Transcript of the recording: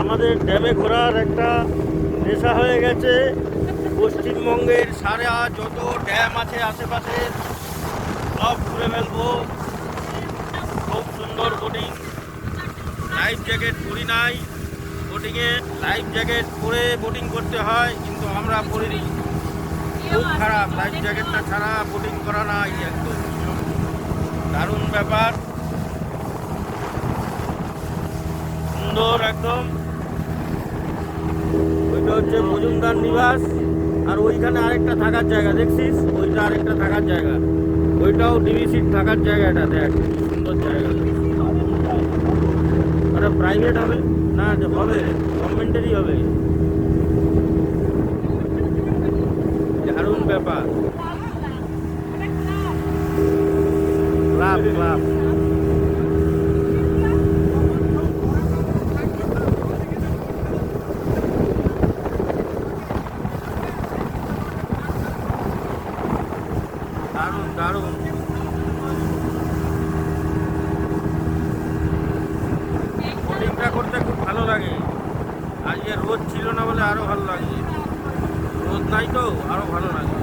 আমাদের ড্যামে ঘোরার একটা নেশা হয়ে গেছে। পশ্চিমবঙ্গের সারা যত ড্যাম আছে আশেপাশে সব ঘুরে ফেলবো। খুব সুন্দর বোটিং, লাইফ জ্যাকেট পরি নাই। বোটিংয়ে লাইফ জ্যাকেট পরে বোটিং করতে হয়, কিন্তু আমরা পরিনি। খুব খারাপ, লাইফ জ্যাকেটটা ছাড়া বোটিং করা নাই। একদম দারুণ ব্যাপার, সুন্দর একদম। ওইটা হচ্ছে মজুমদার নিবাস, আর ওইখানে আরেকটা থাকার জায়গা দেখছিস, ওইটা আরেকটা থাকার জায়গা, ওইটাও ডিভিসির থাকার জায়গাটা। দেখ সুন্দর জায়গা। ওটা প্রাইভেট হবে না, হবে গভর্নমেন্টেরই হবে। দারুণ ব্যাপার, ক্লাব ক্লাব। দারুণ দারুণ। বোটিংটা করতে খুব ভালো লাগে। আজকে রোদ ছিল না বলে আরো ভালো লাগে, রোদ নাই তো আরো ভালো লাগে।